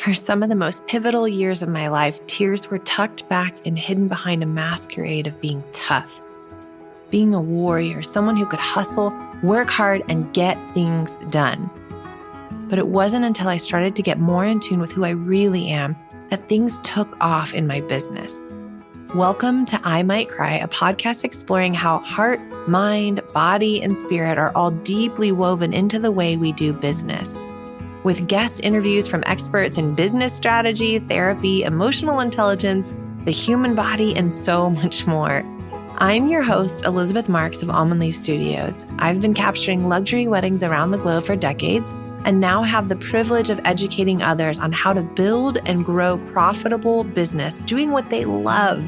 For some of the most pivotal years of my life, tears were tucked back and hidden behind a masquerade of being tough, being a warrior, someone who could hustle, work hard, and get things done. But it wasn't until I started to get more in tune with who I really am that things took off in my business. Welcome to I Might Cry, a podcast exploring how heart, mind, body, and spirit are all deeply woven into the way we do business. With guest interviews from experts in business strategy, therapy, emotional intelligence, the human body, and so much more. I'm your host, Elizabeth Marks of Almond Leaf Studios. I've been capturing luxury weddings around the globe for decades and now have the privilege of educating others on how to build and grow profitable business doing what they love.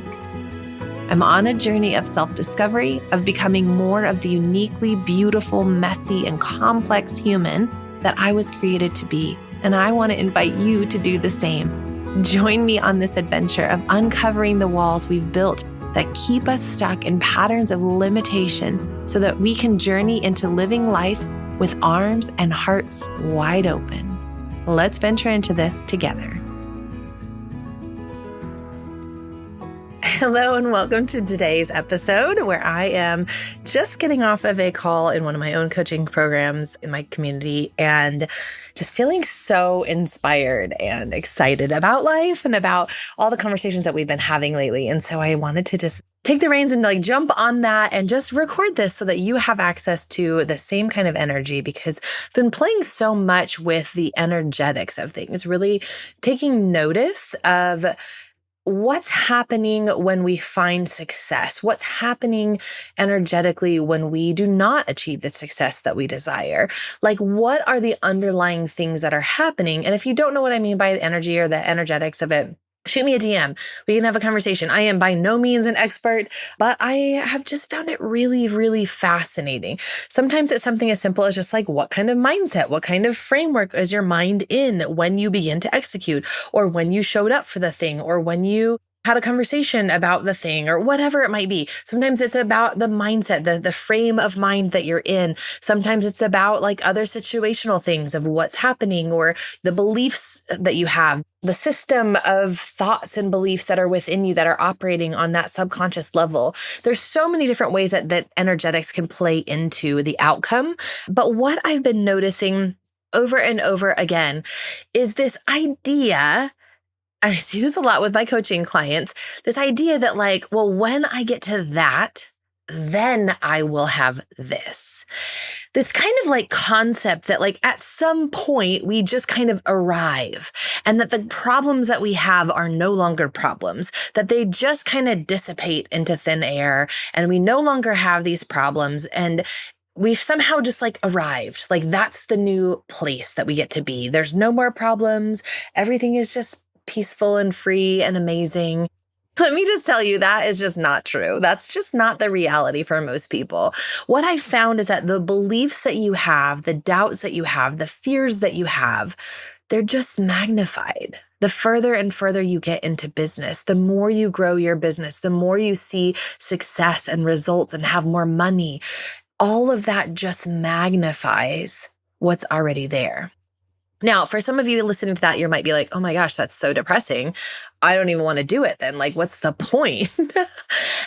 I'm on a journey of self-discovery, of becoming more of the uniquely beautiful, messy, and complex human that I was created to be, and I want to invite you to do the same. Join me on this adventure of uncovering the walls we've built that keep us stuck in patterns of limitation so that we can journey into living life with arms and hearts wide open. Let's venture into this together. Hello and welcome to today's episode where I am just getting off of a call in one of my own coaching programs in my community and just feeling so inspired and excited about life and about all the conversations that we've been having lately. And so I wanted to just take the reins and jump on that and just record this so that you have access to the same kind of energy, because I've been playing so much with the energetics of things, really taking notice of what's happening when we find success, what's happening energetically when we do not achieve the success that we desire. Like, what are the underlying things that are happening? And if you don't know what I mean by the energy or the energetics of it, shoot me a DM. We can have a conversation. I am by no means an expert, but I have just found it really, really fascinating. Sometimes it's something as simple as just like, what kind of mindset, what kind of framework is your mind in when you begin to execute, or when you showed up for the thing, or when you had a conversation about the thing, or whatever it might be. Sometimes it's about the mindset, the frame of mind that you're in. Sometimes it's about like other situational things of what's happening, or the beliefs that you have, the system of thoughts and beliefs that are within you that are operating on that subconscious level. There's so many different ways that energetics can play into the outcome. But what I've been noticing over and over again is this idea, I see this a lot with my coaching clients, this idea that like, well, when I get to that, then I will have this. This kind of like concept that like at some point we just kind of arrive, and that the problems that we have are no longer problems, that they just kind of dissipate into thin air and we no longer have these problems, and we've somehow just like arrived. Like that's the new place that we get to be. There's no more problems. Everything is just peaceful and free and amazing. Let me just tell you, that is just not true. That's just not the reality for most people. What I found is that the beliefs that you have, the doubts that you have, the fears that you have, they're just magnified. The further and further you get into business, the more you grow your business, the more you see success and results and have more money. All of that just magnifies what's already there. Now, for some of you listening to that, you might be like, oh my gosh, that's so depressing. I don't even want to do it then. Like, what's the point?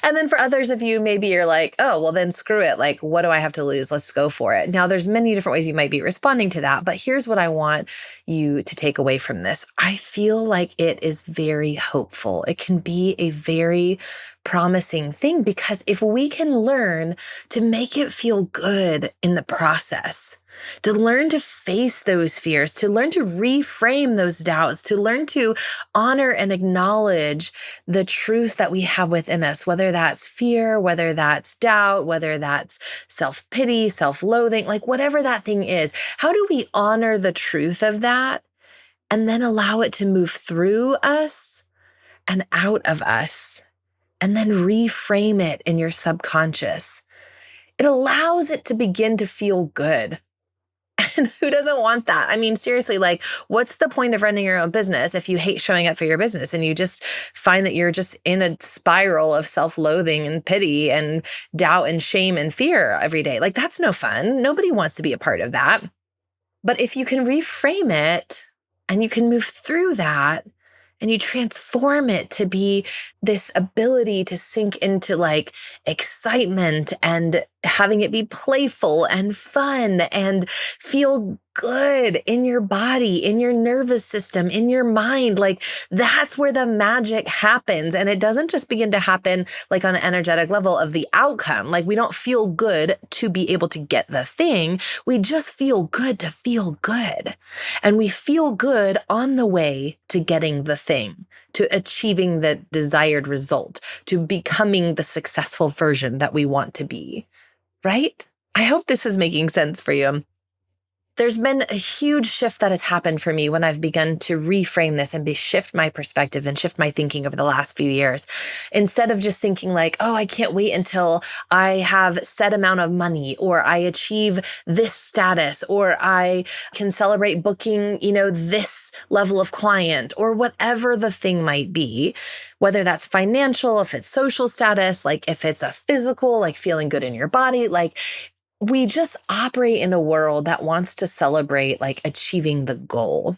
And then for others of you, maybe you're like, oh, well then screw it. Like, what do I have to lose? Let's go for it. Now, there's many different ways you might be responding to that, but here's what I want you to take away from this. I feel like it is very hopeful. It can be a very promising thing, because if we can learn to make it feel good in the process, to learn to face those fears, to learn to reframe those doubts, to learn to honor and acknowledge the truth that we have within us, whether that's fear, whether that's doubt, whether that's self-pity, self-loathing, like whatever that thing is, how do we honor the truth of that and then allow it to move through us and out of us, and then reframe it in your subconscious? It allows it to begin to feel good. And who doesn't want that? I mean, seriously, like, what's the point of running your own business if you hate showing up for your business and you just find that you're just in a spiral of self-loathing and pity and doubt and shame and fear every day? Like, that's no fun. Nobody wants to be a part of that. But if you can reframe it And you can move through that and you transform it to be this ability to sink into like excitement and having it be playful and fun and feel good in your body, in your nervous system, in your mind. Like that's where the magic happens. And it doesn't just begin to happen like on an energetic level of the outcome. Like we don't feel good to be able to get the thing. We just feel good to feel good. And we feel good on the way to getting the thing, to achieving the desired result, to becoming the successful version that we want to be. Right? I hope this is making sense for you. There's been a huge shift that has happened for me when I've begun to reframe this and shift my perspective and shift my thinking over the last few years. Instead of just thinking like, oh, I can't wait until I have set amount of money or I achieve this status or I can celebrate booking, this level of client or whatever the thing might be, whether that's financial, if it's social status, like if it's a physical, like feeling good in your body, like we just operate in a world that wants to celebrate like achieving the goal.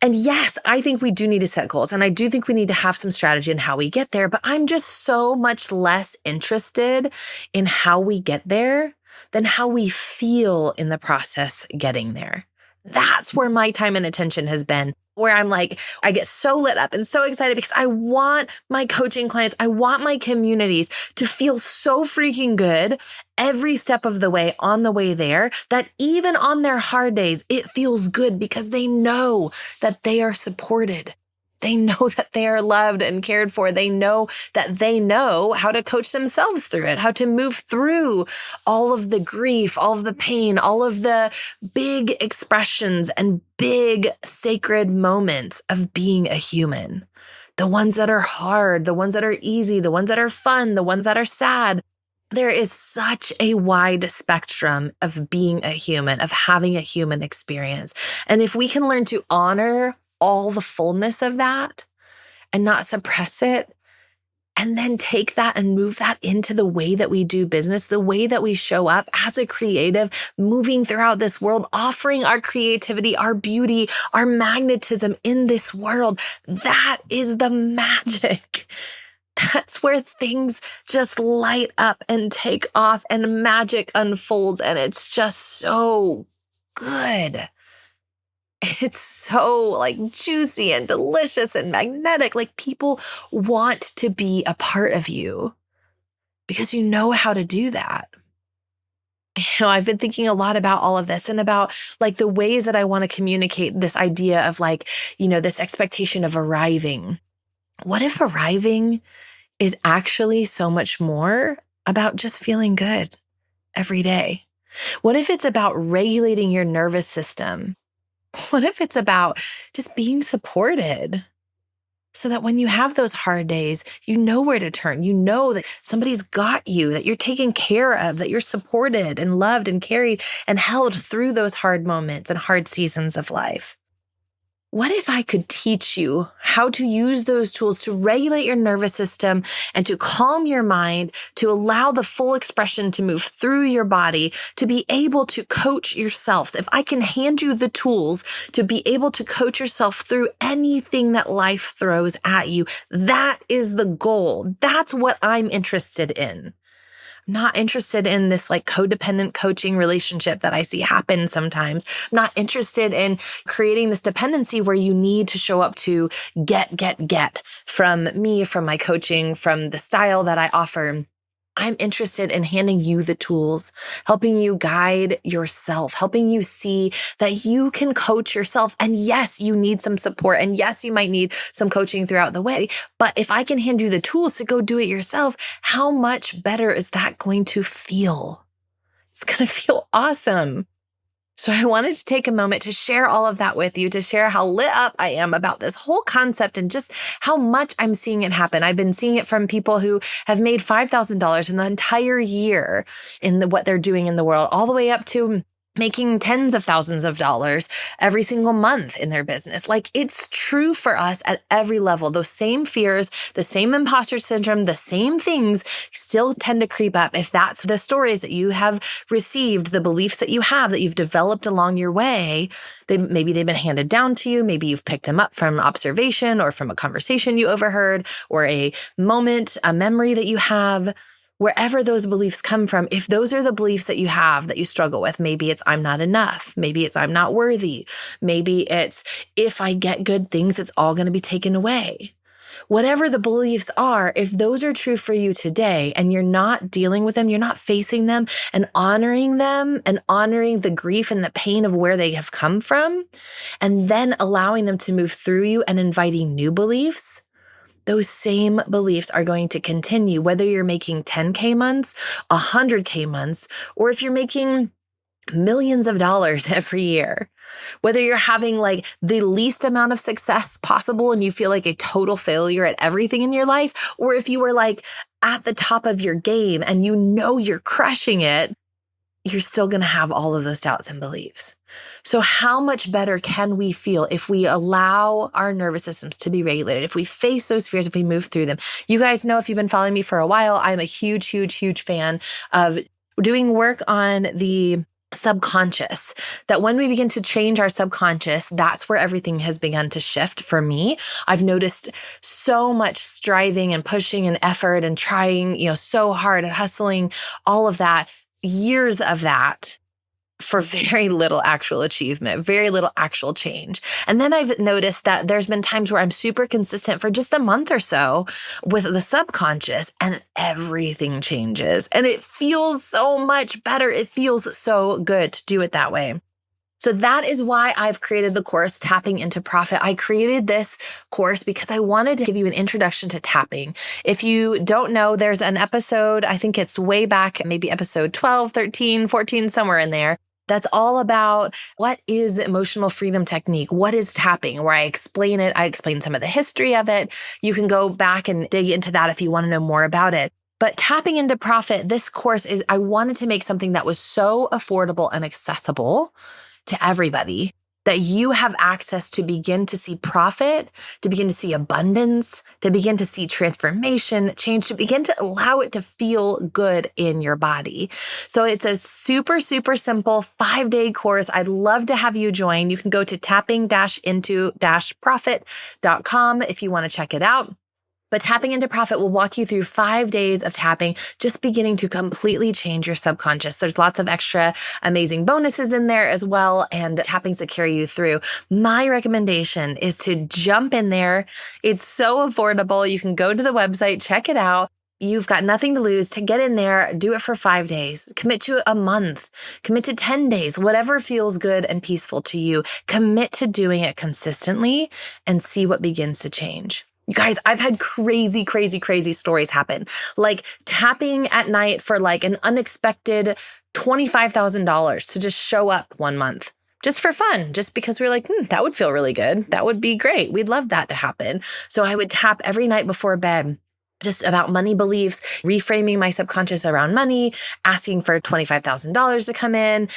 And yes, I think we do need to set goals. And I do think we need to have some strategy in how we get there. But I'm just so much less interested in how we get there than how we feel in the process getting there. That's where my time and attention has been, where I'm like, I get so lit up and so excited because I want my coaching clients, I want my communities to feel so freaking good every step of the way on the way there, that even on their hard days, it feels good because they know that they are supported. They know that they are loved and cared for. They know that they know how to coach themselves through it, how to move through all of the grief, all of the pain, all of the big expressions and big sacred moments of being a human. The ones that are hard, the ones that are easy, the ones that are fun, the ones that are sad. There is such a wide spectrum of being a human, of having a human experience. And if we can learn to honor all the fullness of that and not suppress it, and then take that and move that into the way that we do business, the way that we show up as a creative, moving throughout this world, offering our creativity, our beauty, our magnetism in this world, that is the magic. That's where things just light up and take off and magic unfolds. And it's just so good. It's so like juicy and delicious and magnetic. Like people want to be a part of you because you know how to do that. I've been thinking a lot about all of this and about like the ways that I want to communicate this idea of like, this expectation of arriving. What if arriving is actually so much more about just feeling good every day? What if it's about regulating your nervous system? What if it's about just being supported so that when you have those hard days, you know where to turn. You know that somebody's got you, that you're taken care of, that you're supported and loved and carried and held through those hard moments and hard seasons of life. What if I could teach you how to use those tools to regulate your nervous system and to calm your mind, to allow the full expression to move through your body, to be able to coach yourself? If I can hand you the tools to be able to coach yourself through anything that life throws at you, that is the goal. That's what I'm interested in. Not interested in this like codependent coaching relationship that I see happen sometimes. I'm not interested in creating this dependency where you need to show up to get from me, from my coaching, from the style that I offer. I'm interested in handing you the tools, helping you guide yourself, helping you see that you can coach yourself. And yes, you need some support. And yes, you might need some coaching throughout the way. But if I can hand you the tools to go do it yourself, how much better is that going to feel? It's going to feel awesome. So I wanted to take a moment to share all of that with you, to share how lit up I am about this whole concept and just how much I'm seeing it happen. I've been seeing it from people who have made $5,000 in the entire year in what they're doing in the world, all the way up to making tens of thousands of dollars every single month in their business. Like, it's true for us at every level. Those same fears, the same imposter syndrome, the same things still tend to creep up. If that's the stories that you have received, the beliefs that you have that you've developed along your way, maybe they've been handed down to you. Maybe you've picked them up from observation or from a conversation you overheard or a moment, a memory that you have. Wherever those beliefs come from, if those are the beliefs that you have that you struggle with, maybe it's I'm not enough. Maybe it's I'm not worthy. Maybe it's if I get good things, it's all going to be taken away. Whatever the beliefs are, if those are true for you today and you're not dealing with them, you're not facing them and honoring the grief and the pain of where they have come from, and then allowing them to move through you and inviting new beliefs, those same beliefs are going to continue, whether you're making 10K months, 100K months, or if you're making millions of dollars every year. Whether you're having like the least amount of success possible and you feel like a total failure at everything in your life, or if you were like at the top of your game and you know you're crushing it, you're still going to have all of those doubts and beliefs. So how much better can we feel if we allow our nervous systems to be regulated, if we face those fears, if we move through them? You guys know, if you've been following me for a while, I'm a huge, huge, huge fan of doing work on the subconscious, that when we begin to change our subconscious, that's where everything has begun to shift for me. I've noticed so much striving and pushing and effort and trying, so hard and hustling, all of that, years of that, for very little actual achievement, very little actual change. And then I've noticed that there's been times where I'm super consistent for just a month or so with the subconscious and everything changes. And it feels so much better. It feels so good to do it that way. So that is why I've created the course, Tapping into Profit. I created this course because I wanted to give you an introduction to tapping. If you don't know, there's an episode, I think it's way back, maybe episode 12, 13, 14, somewhere in there, that's all about what is emotional freedom technique? What is tapping? Where I explain it. I explain some of the history of it. You can go back and dig into that if you want to know more about it. But Tapping into Profit, this course I wanted to make something that was so affordable and accessible to everybody that you have access to begin to see profit, to begin to see abundance, to begin to see transformation, change, to begin to allow it to feel good in your body. So it's a super, super simple 5-day course. I'd love to have you join. You can go to tapping-into-profit.com if you want to check it out. But Tapping into Profit will walk you through 5 days of tapping, just beginning to completely change your subconscious. There's lots of extra amazing bonuses in there as well, and tappings to carry you through. My recommendation is to jump in there. It's so affordable. You can go to the website, check it out. You've got nothing to lose. To get in there, do it for 5 days. Commit to a month. Commit to 10 days, whatever feels good and peaceful to you. Commit to doing it consistently and see what begins to change. You guys, I've had crazy, crazy, crazy stories happen. Like tapping at night for like an unexpected $25,000 to just show up one month. Just for fun, just because we were like, that would feel really good. That would be great. We'd love that to happen. So I would tap every night before bed, just about money beliefs, reframing my subconscious around money, asking for $25,000 to come in,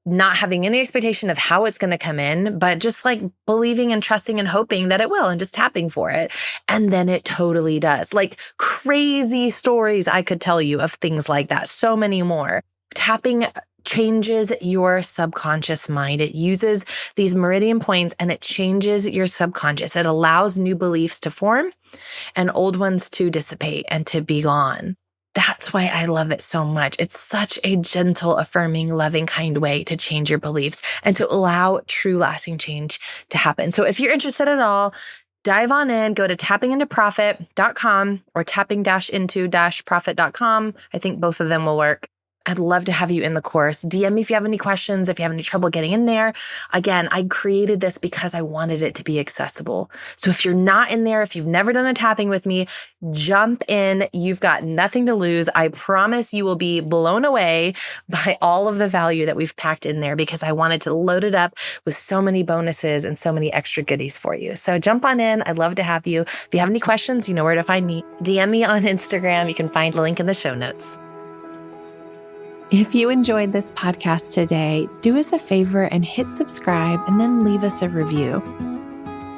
not having any expectation of how it's going to come in, but just like believing and trusting and hoping that it will and just tapping for it. And then it totally does. Like crazy stories I could tell you of things like that. So many more. Tapping changes your subconscious mind. It uses these meridian points and it changes your subconscious. It allows new beliefs to form and old ones to dissipate and to be gone. That's why I love it so much. It's such a gentle, affirming, loving, kind way to change your beliefs and to allow true lasting change to happen. So if you're interested at all, dive on in, go to tappingintoprofit.com or tapping-into-profit.com. I think both of them will work. I'd love to have you in the course. DM me if you have any questions, if you have any trouble getting in there. Again, I created this because I wanted it to be accessible. So if you're not in there, if you've never done a tapping with me, jump in. You've got nothing to lose. I promise you will be blown away by all of the value that we've packed in there because I wanted to load it up with so many bonuses and so many extra goodies for you. So jump on in. I'd love to have you. If you have any questions, you know where to find me. DM me on Instagram. You can find the link in the show notes. If you enjoyed this podcast today, do us a favor and hit subscribe and then leave us a review.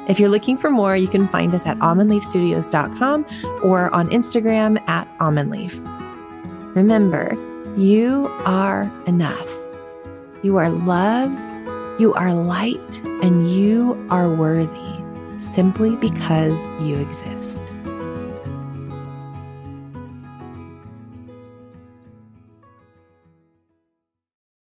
If you're looking for more, you can find us at almondleafstudios.com or on Instagram at almondleaf. Remember, you are enough. You are love, you are light, and you are worthy simply because you exist.